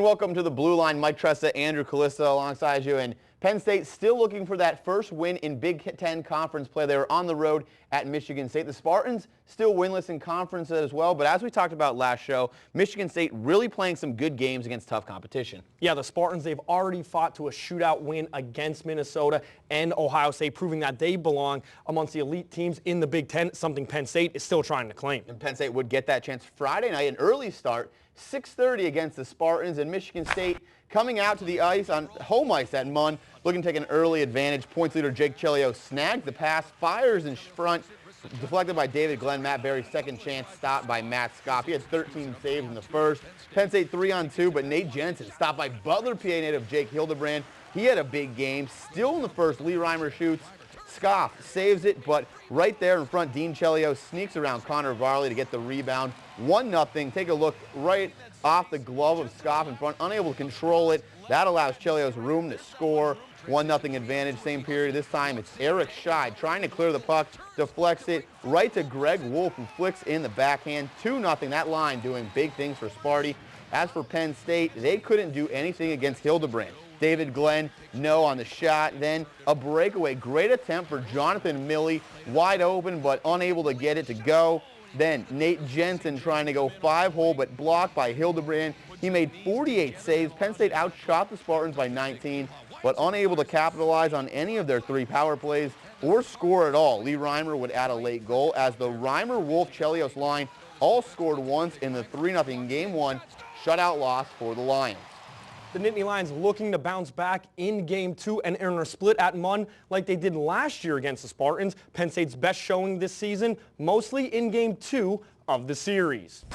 welcome to the Blue Line. Mike Tressa, Andrew Calista alongside you. And Penn State still looking for that first win in Big Ten Conference play. They were on the road at Michigan State. The Spartans still winless in conference as well. But as we talked about last show, Michigan State really playing some good games against tough competition. Yeah, the Spartans, they've already fought to a shootout win against Minnesota and Ohio State, proving that they belong amongst the elite teams in the Big Ten, something Penn State is still trying to claim. And Penn State would get that chance Friday night, an early start, 6:30 against the Spartans, and Michigan State coming out to the ice on home ice at Munn, looking to take an early advantage. Points leader Jake Chelios snags the pass, fires in front, deflected by David Glenn. Matt Berry's second chance stopped by Matt Scoff. He had 13 saves in the first. Penn State 3-on-2, but Nate Jensen stopped by Butler, PA native Jake Hildebrand. He had a big game. Still in the first, Lee Reimer shoots. Scoff saves it, but right there in front, Dean Chelios sneaks around Connor Varley to get the rebound. 1-0. Take a look right off the glove of Scoff in front, unable to control it. That allows Chelios room to score. 1-0 advantage, same period. This time it's Eric Scheid trying to clear the puck, deflects it right to Greg Wolf, who flicks in the backhand. 2-0. That line doing big things for Sparty. As for Penn State, they couldn't do anything against Hildebrand. David Glenn, no on the shot. Then a breakaway. Great attempt for Jonathan Milley. Wide open, but unable to get it to go. Then Nate Jensen trying to go 5-hole, but blocked by Hildebrand. He made 48 saves. Penn State outshot the Spartans by 19, but unable to capitalize on any of their 3 power plays or score at all. Lee Reimer would add a late goal as the Reimer-Wolf-Chelios line all scored once in the 3-0 Game 1 shutout loss for the Lions. The Nittany Lions looking to bounce back in Game 2 and earn a split at Munn like they did last year against the Spartans. Penn State's best showing this season, mostly in Game 2 of the series.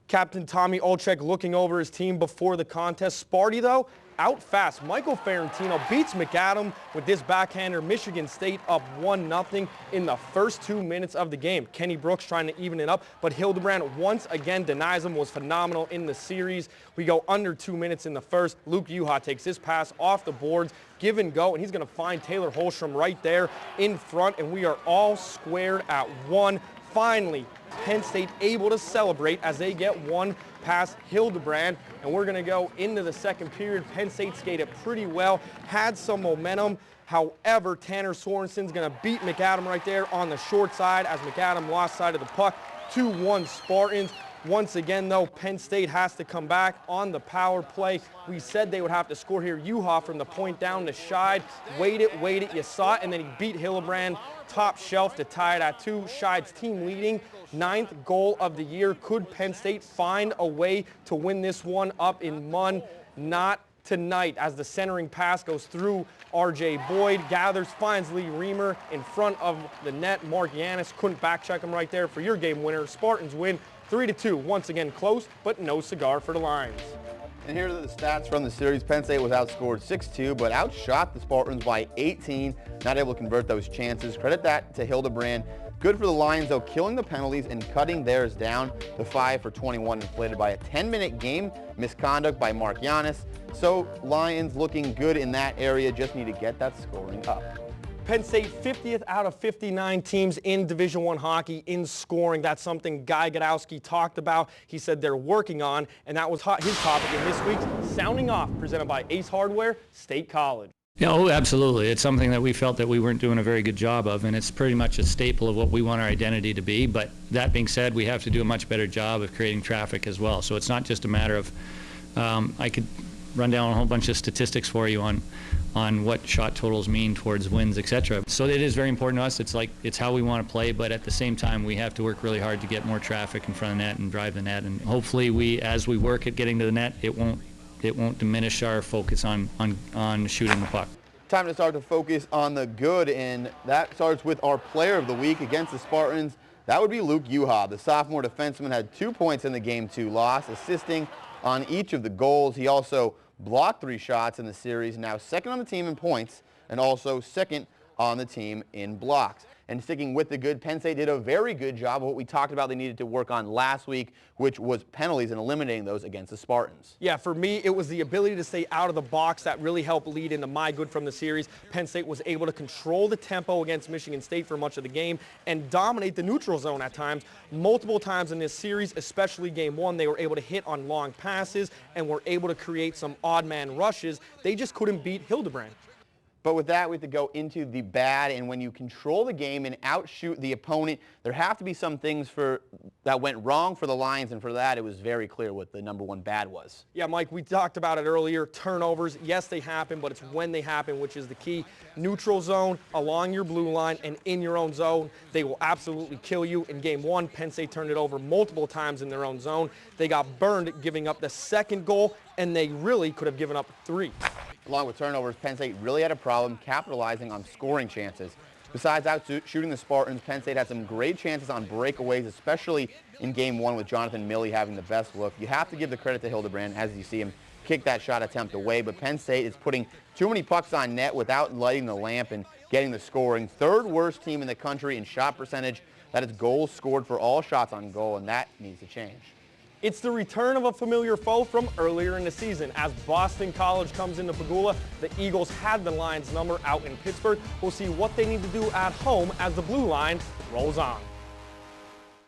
Captain Tommy Olczyk looking over his team before the contest. Sparty, though, out fast. Michael Ferrantino beats McAdam with this backhander. Michigan State up 1-0 in the first 2 minutes of the game. Kenny Brooks trying to even it up, but Hildebrand once again denies him. Was phenomenal in the series. We go under 2 minutes in the first. Luke Juha takes his pass off the boards, give and go, and he's going to find Taylor Holstrom right there in front, and we are all squared at 1. Finally, Penn State able to celebrate as they get 1 past Hildebrand, and we're going to go into the second period. Penn State skated pretty well, had some momentum. However, Tanner Sorensen's going to beat McAdam right there on the short side as McAdam lost sight of the puck. 2-1 Spartans. Once again, though, Penn State has to come back on the power play. We said they would have to score here. Juha from the point down to Scheid. Waited, you saw it, and then he beat Hildebrand top shelf to tie it at 2. Scheid's team leading 9th goal of the year. Could Penn State find a way to win this one up in Munn? Not tonight, as the centering pass goes through R.J. Boyd, gathers, finds Lee Reimer in front of the net. Mark Yanis couldn't backcheck him right there for your game winner. Spartans win 3-2. Once again close, but no cigar for the Lions. And here are the stats from the series. Penn State was outscored 6-2, but outshot the Spartans by 18. Not able to convert those chances. Credit that to Hildebrand. Good for the Lions, though, killing the penalties and cutting theirs down. The 5 for 21 inflated by a 10-minute game misconduct by Mark Yanis. So Lions looking good in that area. Just need to get that scoring up. Penn State 50th out of 59 teams in Division I hockey in scoring. That's something Guy Gadowski talked about. He said they're working on, and that was his topic in this week's Sounding Off, presented by Ace Hardware, State College. Yeah, oh, absolutely. It's something that we felt that we weren't doing a very good job of, and it's pretty much a staple of what we want our identity to be. But that being said, we have to do a much better job of creating traffic as well. So it's not just a matter of, I could run down a whole bunch of statistics for you on what shot totals mean towards wins, etc. So it is very important to us. It's how we want to play, but at the same time, we have to work really hard to get more traffic in front of the net and drive the net. And hopefully, as we work at getting to the net, it won't diminish our focus on shooting the puck. Time to start to focus on the good, and that starts with our player of the week against the Spartans. That would be Luke Juha. The sophomore defenseman had 2 points in the Game 2 loss, assisting on each of the goals. He also blocked 3 shots in the series, now second on the team in points and also second on the team in blocks. And sticking with the good, Penn State did a very good job of what we talked about they needed to work on last week, which was penalties and eliminating those against the Spartans. Yeah, for me, it was the ability to stay out of the box that really helped lead into my good from the series. Penn State was able to control the tempo against Michigan State for much of the game and dominate the neutral zone at times. Multiple times in this series, especially game one, they were able to hit on long passes and were able to create some odd man rushes. They just couldn't beat Hildebrand. But with that, we have to go into the bad, and when you control the game and outshoot the opponent, there have to be some things that went wrong for the Lions, and for that, it was very clear what the number one bad was. Yeah, Mike, we talked about it earlier. Turnovers, yes, they happen, but it's when they happen, which is the key. Neutral zone, along your blue line, and in your own zone, they will absolutely kill you. In game one, Penn State turned it over multiple times in their own zone. They got burned giving up the second goal, and they really could have given up 3. Along with turnovers, Penn State really had a problem capitalizing on scoring chances. Besides shooting the Spartans, Penn State had some great chances on breakaways, especially in game one with Jonathan Milley having the best look. You have to give the credit to Hildebrand as you see him kick that shot attempt away, but Penn State is putting too many pucks on net without lighting the lamp and getting the scoring. Third worst team in the country in shot percentage. That is goals scored for all shots on goal, and that needs to change. It's the return of a familiar foe from earlier in the season. As Boston College comes into Pagula, the Eagles had the Lions number out in Pittsburgh. We'll see what they need to do at home as the Blue Line rolls on.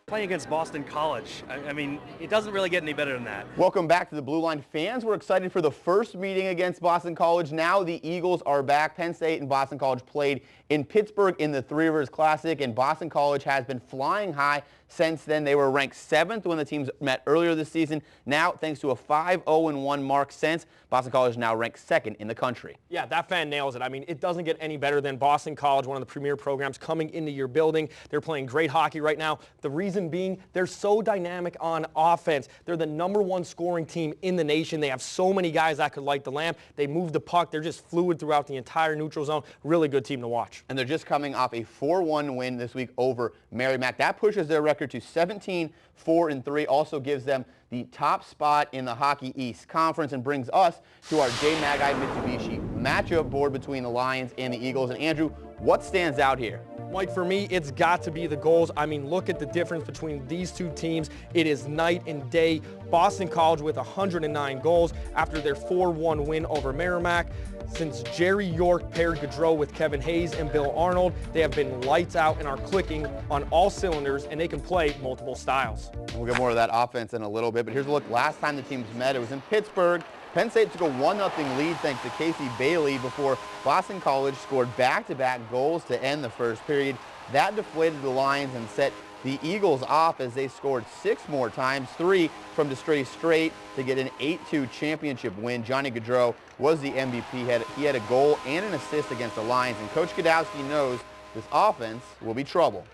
Playing against Boston College, I mean, it doesn't really get any better than that. Welcome back to the Blue Line. Fans were excited for the first meeting against Boston College. Now the Eagles are back. Penn State and Boston College played in Pittsburgh in the Three Rivers Classic, and Boston College has been flying high since then. They were ranked 7th when the teams met earlier this season. Now, thanks to a 5-0-1 mark since, Boston College is now ranked 2nd in the country. Yeah, that fan nails it. I mean, it doesn't get any better than Boston College, one of the premier programs coming into your building. They're playing great hockey right now. The reason being, they're so dynamic on offense. They're the #1 scoring team in the nation. They have so many guys that could light the lamp. They move the puck. They're just fluid throughout the entire neutral zone. Really good team to watch. And they're just coming off a 4-1 win this week over Merrimack. That pushes their record to 17-4-3, also gives them the top spot in the Hockey East Conference, and brings us to our J-Magi Mitsubishi matchup board between the Lions and the Eagles. And Andrew, what stands out here? Mike, for me, it's got to be the goals. I mean, look at the difference between these two teams. It is night and day. Boston College with 109 goals after their 4-1 win over Merrimack. Since Jerry York paired Gaudreau with Kevin Hayes and Bill Arnold, they have been lights out and are clicking on all cylinders, and they can play multiple styles. We'll get more of that offense in a little bit, but here's a look. Last time the teams met, it was in Pittsburgh. Penn State took a 1-0 lead thanks to Casey Bailey before Boston College scored back-to-back goals to end the first period. That deflated the Lions and set the Eagles off as they scored 6 more times, 3 from Destrae Strait to get an 8-2 championship win. Johnny Gaudreau was the MVP. He had a goal and an assist against the Lions, and Coach Godowski knows this offense will be trouble.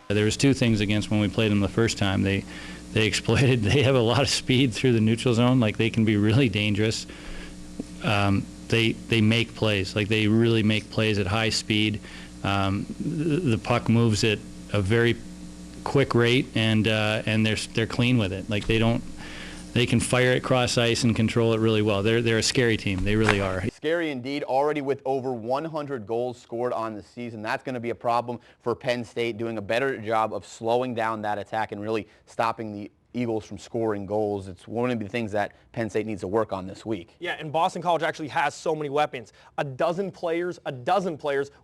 There was 2 things against when we played them the first time. They exploited. They have a lot of speed through the neutral zone. Like, they can be really dangerous. They make plays. Like, they really make plays at high speed. The puck moves at a very quick rate, and they're clean with it. Like, they can fire it cross ice and control it really well. They're a scary team. They really are. Scary indeed, already with over 100 goals scored on the season. That's going to be a problem for Penn State, doing a better job of slowing down that attack and really stopping the Eagles from scoring goals. It's one of the things that Penn State needs to work on this week. Yeah, and Boston College actually has so many weapons. A dozen players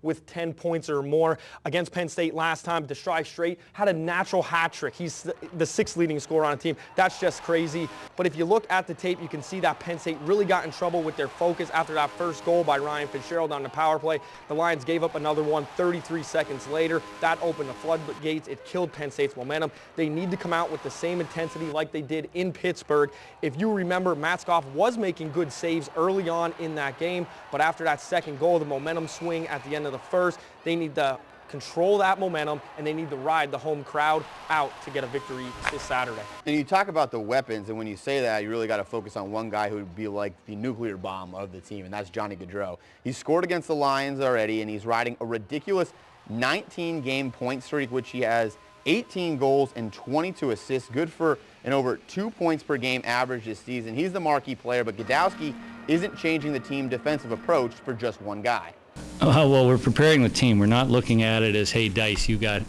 with 10 points or more. Against Penn State last time, Destrae Strait had a natural hat trick. He's the 6th leading scorer on a team. That's just crazy. But if you look at the tape, you can see that Penn State really got in trouble with their focus after that first goal by Ryan Fitzgerald on the power play. The Lions gave up another one 33 seconds later. That opened the floodgates. It killed Penn State's momentum. They need to come out with the same intensity like they did in Pittsburgh. If you remember, Matskoff was making good saves early on in that game, but after that second goal, the momentum swing at the end of the first, they need to control that momentum, and they need to ride the home crowd out to get a victory this Saturday. And you talk about the weapons, and when you say that, you really got to focus on one guy who would be like the nuclear bomb of the team, and that's Johnny Gaudreau. He scored against the Lions already, and he's riding a ridiculous 19-game point streak, which he has 18 goals and 22 assists, good for an over 2 points per game average this season. He's the marquee player, but Godowski isn't changing the team defensive approach for just one guy. Well, we're preparing the team. We're not looking at it as, hey, Dice, you got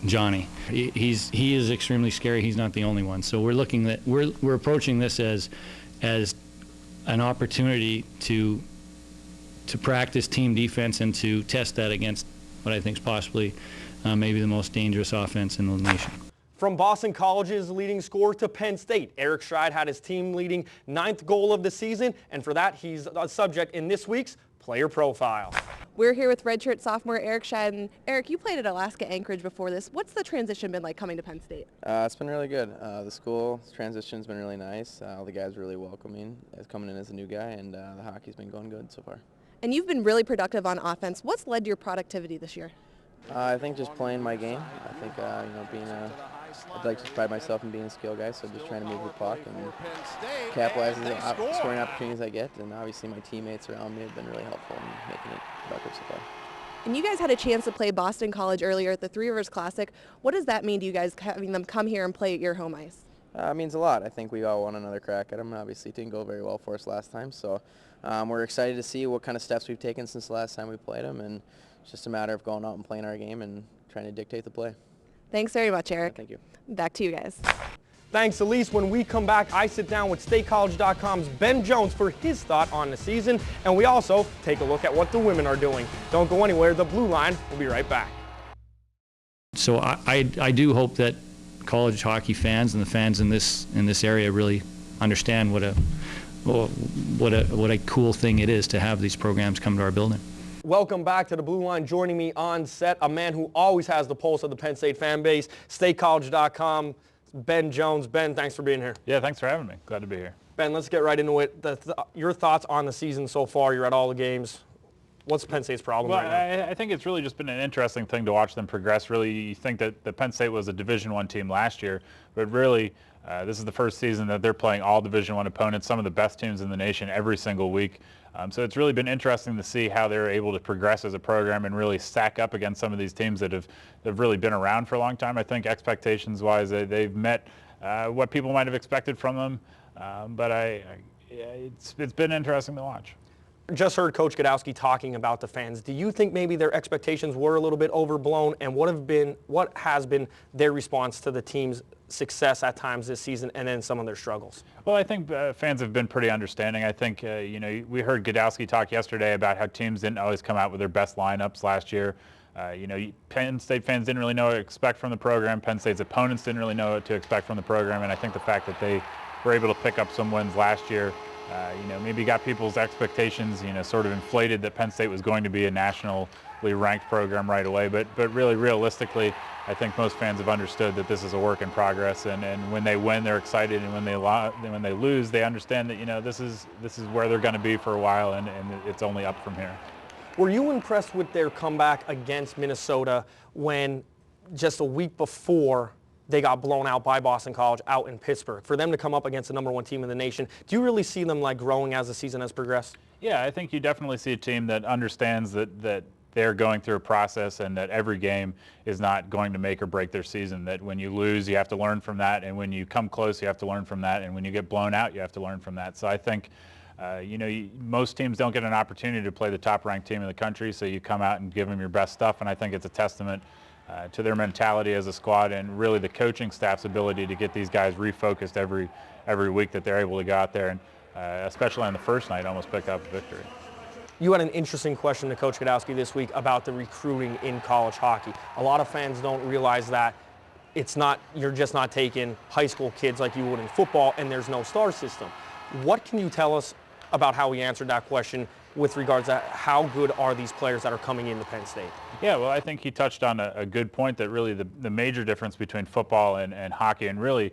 Johnny. He is extremely scary. He's not the only one. So we're approaching this as an opportunity to practice team defense and to test that against what I think is possibly maybe the most dangerous offense in the nation. From Boston College's leading scorer to Penn State, Eric Stride had his team leading 9th goal of the season, and for that, he's a subject in this week's Player Profile. We're here with redshirt sophomore Eric Stride. And Eric, you played at Alaska Anchorage before this. What's the transition been like coming to Penn State? It's been really good. The school transition's been really nice. All the guys are really welcoming as coming in as a new guy, and the hockey's been going good so far. And you've been really productive on offense. What's led to your productivity this year? I think just playing my game. I think I'd like to pride myself in being a skill guy, so just trying to move the puck and capitalize on the scoring opportunities I get. And obviously my teammates around me have been really helpful in making it productive so far. And you guys had a chance to play Boston College earlier at the Three Rivers Classic. What does that mean to you guys, having them come here and play at your home ice? It means a lot. I think we all want another crack at them. Obviously it didn't go very well for us last time, so we're excited to see what kind of steps we've taken since the last time we played them, and it's just a matter of going out and playing our game and trying to dictate the play. Thanks very much, Eric. Thank you. Back to you guys. Thanks, Elise. When we come back, I sit down with StateCollege.com's Ben Jones for his thought on the season, and we also take a look at what the women are doing. Don't go anywhere. The Blue Line will be right back. So I do hope that college hockey fans and the fans in this area really understand what a cool thing it is to have these programs come to our building. Welcome back to the Blue Line. Joining me on set, a man who always has the pulse of the Penn State fan base, StateCollege.com, Ben Jones. Ben, thanks for being here. Yeah, thanks for having me. Glad to be here. Ben, let's get right into it. Your thoughts on the season so far. You're at all the games. What's Penn State's problem right now? I think it's really just been an interesting thing to watch them progress. Really, you think that the Penn State was a Division I team last year, but really this is the first season that they're playing all Division I opponents, some of the best teams in the nation every single week. So it's really been interesting to see how they're able to progress as a program and really stack up against some of these teams that have really been around for a long time. I think expectations-wise, they've met what people might have expected from them, but it's been interesting to watch. Just heard Coach Godowski talking about the fans. Do you think maybe their expectations were a little bit overblown, and what has been their response to the team's success at times this season and then some of their struggles? Well, I think fans have been pretty understanding. I think, we heard Godowski talk yesterday about how teams didn't always come out with their best lineups last year. Penn State fans didn't really know what to expect from the program. Penn State's opponents didn't really know what to expect from the program, and I think the fact that they were able to pick up some wins last year maybe got people's expectations, sort of inflated that Penn State was going to be a nationally ranked program right away. But really realistically, I think most fans have understood that this is a work in progress, and when they win, they're excited, and when they lose, they understand that this is where they're going to be for a while, and it's only up from here. Were you impressed with their comeback against Minnesota when just a week before they got blown out by Boston College out in Pittsburgh? For them to come up against the #1 team in the nation, do you really see them growing as the season has progressed? Yeah, I think you definitely see a team that understands that they're going through a process and that every game is not going to make or break their season, that when you lose, you have to learn from that, and when you come close, you have to learn from that, and when you get blown out, you have to learn from that. So I think most teams don't get an opportunity to play the top-ranked team in the country, so you come out and give them your best stuff, and I think it's a testament to their mentality as a squad and really the coaching staff's ability to get these guys refocused every week that they're able to go out there and especially on the first night almost pick up a victory. You had an interesting question to Coach Godowski this week about the recruiting in college hockey. A lot of fans don't realize that you're just not taking high school kids like you would in football, and there's no star system. What can you tell us about how he answered that question with regards to how good are these players that are coming into Penn State? Yeah, well, I think he touched on a good point that really the major difference between football and hockey, and really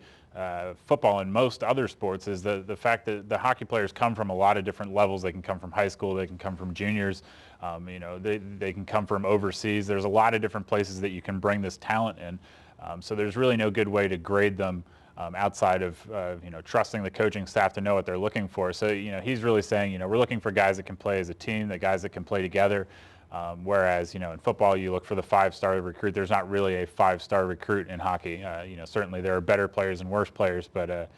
football and most other sports, is the fact that the hockey players come from a lot of different levels. They can come from high school, they can come from juniors, they can come from overseas. There's a lot of different places that you can bring this talent in. So there's really no good way to grade them outside of trusting the coaching staff to know what they're looking for. So he's really saying we're looking for guys that can play as a team, the guys that can play together. Whereas in football you look for the 5-star recruit. There's not really a 5-star recruit in hockey. Certainly there are better players and worse players, but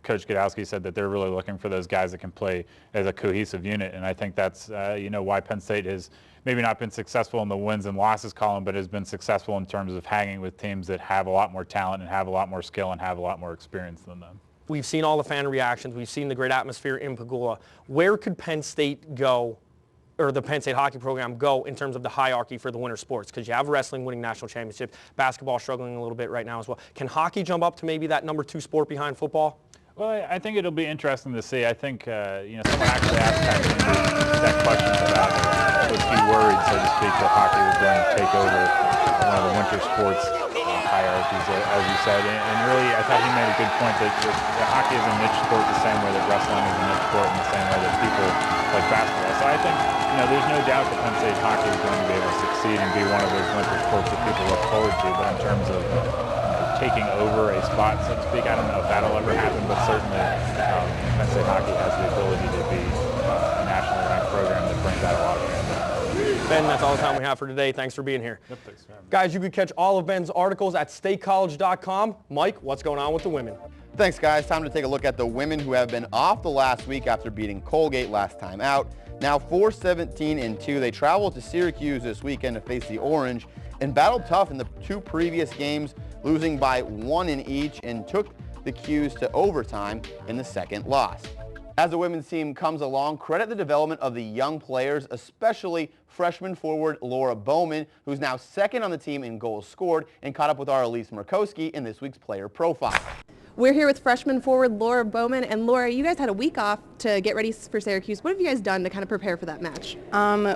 Coach Godowski said that they're really looking for those guys that can play as a cohesive unit, and I think that's why Penn State has maybe not been successful in the wins and losses column, but has been successful in terms of hanging with teams that have a lot more talent and have a lot more skill and have a lot more experience than them. We've seen all the fan reactions. We've seen the great atmosphere in Pagula. Where could Penn State go, or the Penn State hockey program go, in terms of the hierarchy for the winter sports? Because you have wrestling winning national championships, basketball struggling a little bit right now as well. Can hockey jump up to maybe that number 2 sport behind football? Well, I think it'll be interesting to see. I think, someone actually asked that question about was he worried, so to speak, that hockey was going to take over one of the winter sports hierarchies, as you said. And really, I thought he made a good point that hockey is a niche sport the same way that wrestling is a niche sport in the same way that people like basketball. So I think, there's no doubt that Penn State hockey is going to be able to succeed and be one of those winter sports that people look forward to. But in terms of taking over a spot, so to speak, I don't know if that'll ever happen, but certainly Penn State hockey has the ability to be a nationally ranked program that brings out a lot of fans. Ben, that's all the time we have for today. Thanks for being here. Yep, thanks for having me. Guys, you can catch all of Ben's articles at statecollege.com. Mike, what's going on with the women? Thanks, guys. Time to take a look at the women who have been off the last week after beating Colgate last time out. Now 4-17-2. They travel to Syracuse this weekend to face the Orange and battled tough in the 2 previous games, losing by 1 in each, and took the Qs to overtime in the second loss. As the women's team comes along, credit the development of the young players, especially freshman forward Laura Bowman, who's now second on the team in goals scored and caught up with our Elise Murkowski in this week's player profile. We're here with freshman forward Laura Bowman. And Laura, you guys had a week off to get ready for Syracuse. What have you guys done to kind of prepare for that match?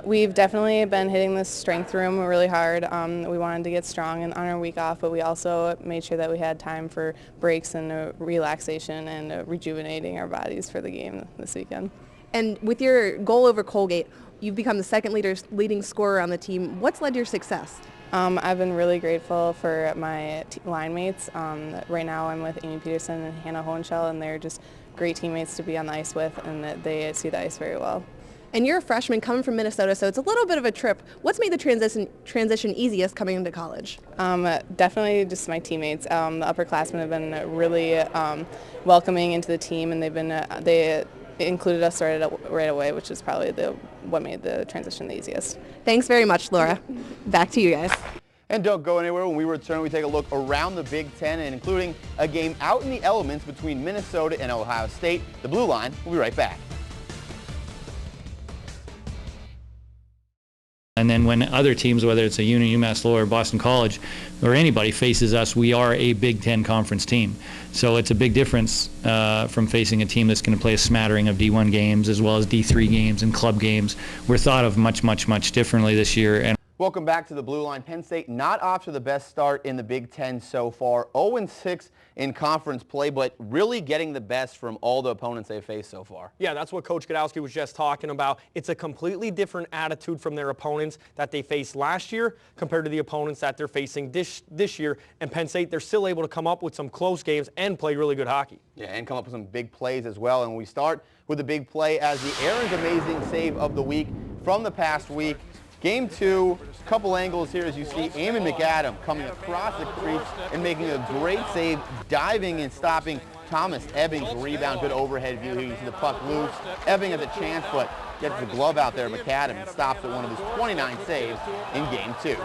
We've definitely been hitting the strength room really hard. We wanted to get strong on our week off, but we also made sure that we had time for breaks and relaxation and rejuvenating our bodies for the game this weekend. And with your goal over Colgate, you've become the second leading scorer on the team. What's led to your success? I've been really grateful for my line mates. Right now I'm with Amy Peterson and Hannah Hohenschel, and they're just great teammates to be on the ice with, and that they see the ice very well. And you're a freshman coming from Minnesota, so it's a little bit of a trip. What's made the transition easiest coming into college? Definitely just my teammates. The upperclassmen have been really welcoming into the team, and they included us right away, which is probably what made the transition the easiest. Thanks very much, Laura. Back to you guys. And don't go anywhere. When we return, we take a look around the Big Ten, and including a game out in the elements between Minnesota and Ohio State. The Blue Line will be right back. And then when other teams, whether it's a Union, UMass Lowell, or Boston College, or anybody faces us, we are a Big Ten conference team. So it's a big difference from facing a team that's going to play a smattering of D1 games as well as D3 games and club games. We're thought of much, much, much differently this year. And welcome back to the Blue Line. Penn State not off to the best start in the Big Ten so far. 0-6 in conference play, but really getting the best from all the opponents they've faced so far. Yeah, that's what Coach Godowski was just talking about. It's a completely different attitude from their opponents that they faced last year compared to the opponents that they're facing this year. And Penn State, they're still able to come up with some close games and play really good hockey. Yeah, and come up with some big plays as well. And we start with the big play as the Aaron's amazing save of the week from the past week. Game 2, a couple angles here as you see Eamon McAdam coming across the crease and making a great save, diving and stopping Thomas Ebbings' rebound. Good overhead view here. You see the puck loose. Ebbing has a chance, but gets the glove out there. McAdam and stops at one of his 29 saves in Game 2. And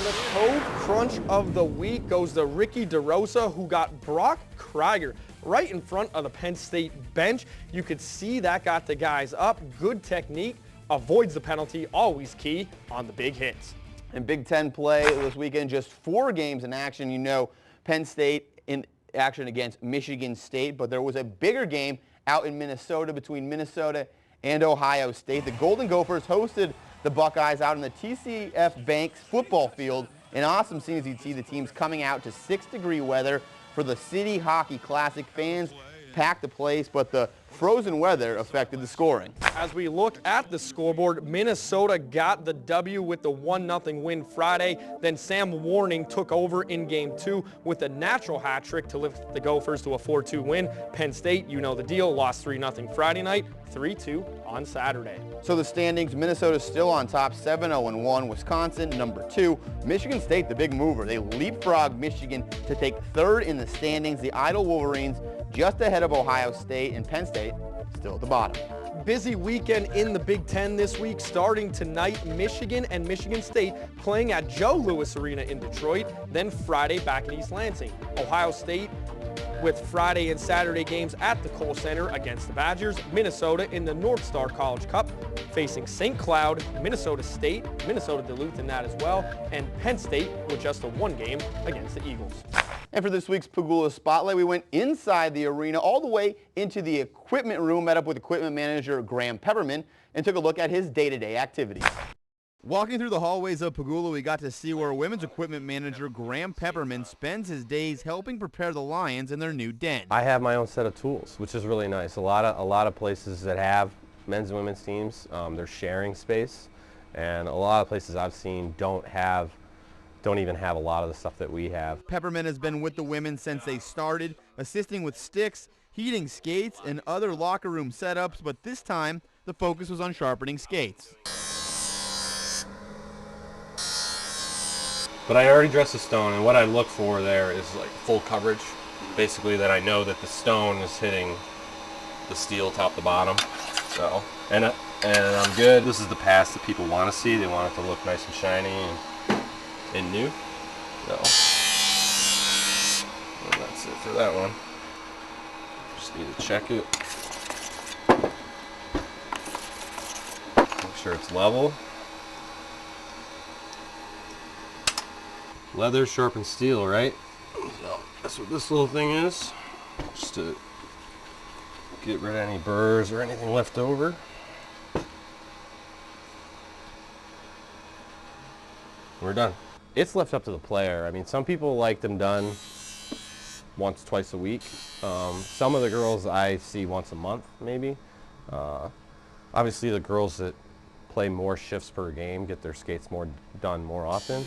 the code crunch of the week goes to Ricky DeRosa, who got Brock Krieger right in front of the Penn State bench. You could see that got the guys up. Good technique. Avoids the penalty, always key on the big hits. And Big Ten play this weekend, just 4 games in action. You know, Penn State in action against Michigan State, but there was a bigger game out in Minnesota between Minnesota and Ohio State. The Golden Gophers hosted the Buckeyes out in the TCF Banks football field. An awesome scene as you'd see the teams coming out to 6-degree weather for the City Hockey Classic. Fans packed the place, but the frozen weather affected the scoring. As we look at the scoreboard, Minnesota got the W with the 1-0 win Friday. Then Sam Warning took over in Game 2 with a natural hat trick to lift the Gophers to a 4-2 win. Penn State, you know the deal, lost 3-0 Friday night, 3-2 on Saturday. So the standings, Minnesota still on top, 7-0-1. Wisconsin, number 2. Michigan State, the big mover. They leapfrog Michigan to take 3rd in the standings. The Idle Wolverines just ahead of Ohio State, and Penn State still at the bottom. Busy weekend in the Big Ten this week. Starting tonight, Michigan and Michigan State playing at Joe Louis Arena in Detroit. Then Friday back in East Lansing. Ohio State with Friday and Saturday games at the Kohl Center against the Badgers. Minnesota in the North Star College Cup facing St. Cloud, Minnesota State, Minnesota Duluth in that as well, and Penn State with just a one game against the Eagles. And for this week's Pegula Spotlight, we went inside the arena all the way into the equipment room, met up with equipment manager Graham Pepperman, and took a look at his day-to-day activities. Walking through the hallways of Pegula, we got to see where women's equipment manager Graham Pepperman spends his days helping prepare the Lions in their new den. I have my own set of tools, which is really nice. A lot of places that have men's and women's teams, they're sharing space, and a lot of places I've seen don't even have a lot of the stuff that we have. Pepperman has been with the women since they started, assisting with sticks, heating skates, and other locker room setups, but this time the focus was on sharpening skates. But I already dressed the stone, and what I look for there is like full coverage. Basically that I know that the stone is hitting the steel top to bottom. So, and I'm good. This is the pass that people want to see. They want it to look nice and shiny and new. So, and that's it for that one. Just need to check it. Make sure it's level. Leather sharpened steel, right? So that's what this little thing is. Just to get rid of any burrs or anything left over. We're done. It's left up to the player. I mean, some people like them done once, twice a week. Some of the girls I see once a month, maybe. Obviously, the girls that play more shifts per game get their skates done more often.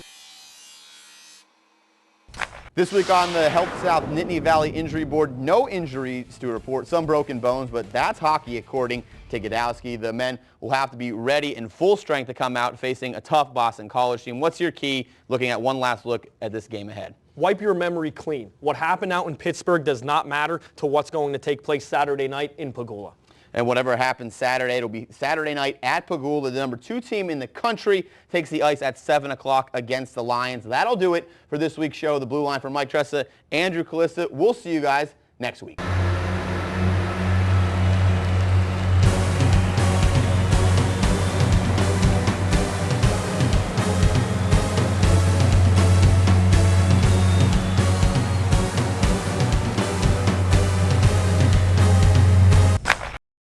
This week on the Health South Nittany Valley Injury Board, no injuries to report, some broken bones, but that's hockey according to Godowski. The men will have to be ready in full strength to come out facing a tough Boston College team. What's your key looking at one last look at this game ahead? Wipe your memory clean. What happened out in Pittsburgh does not matter to what's going to take place Saturday night in Pegula. And whatever happens Saturday, it'll be Saturday night at Pegula. The number 2 team in the country takes the ice at 7 o'clock against the Lions. That'll do it for this week's show. The Blue Line for Mike Tressa, Andrew Calista. We'll see you guys next week.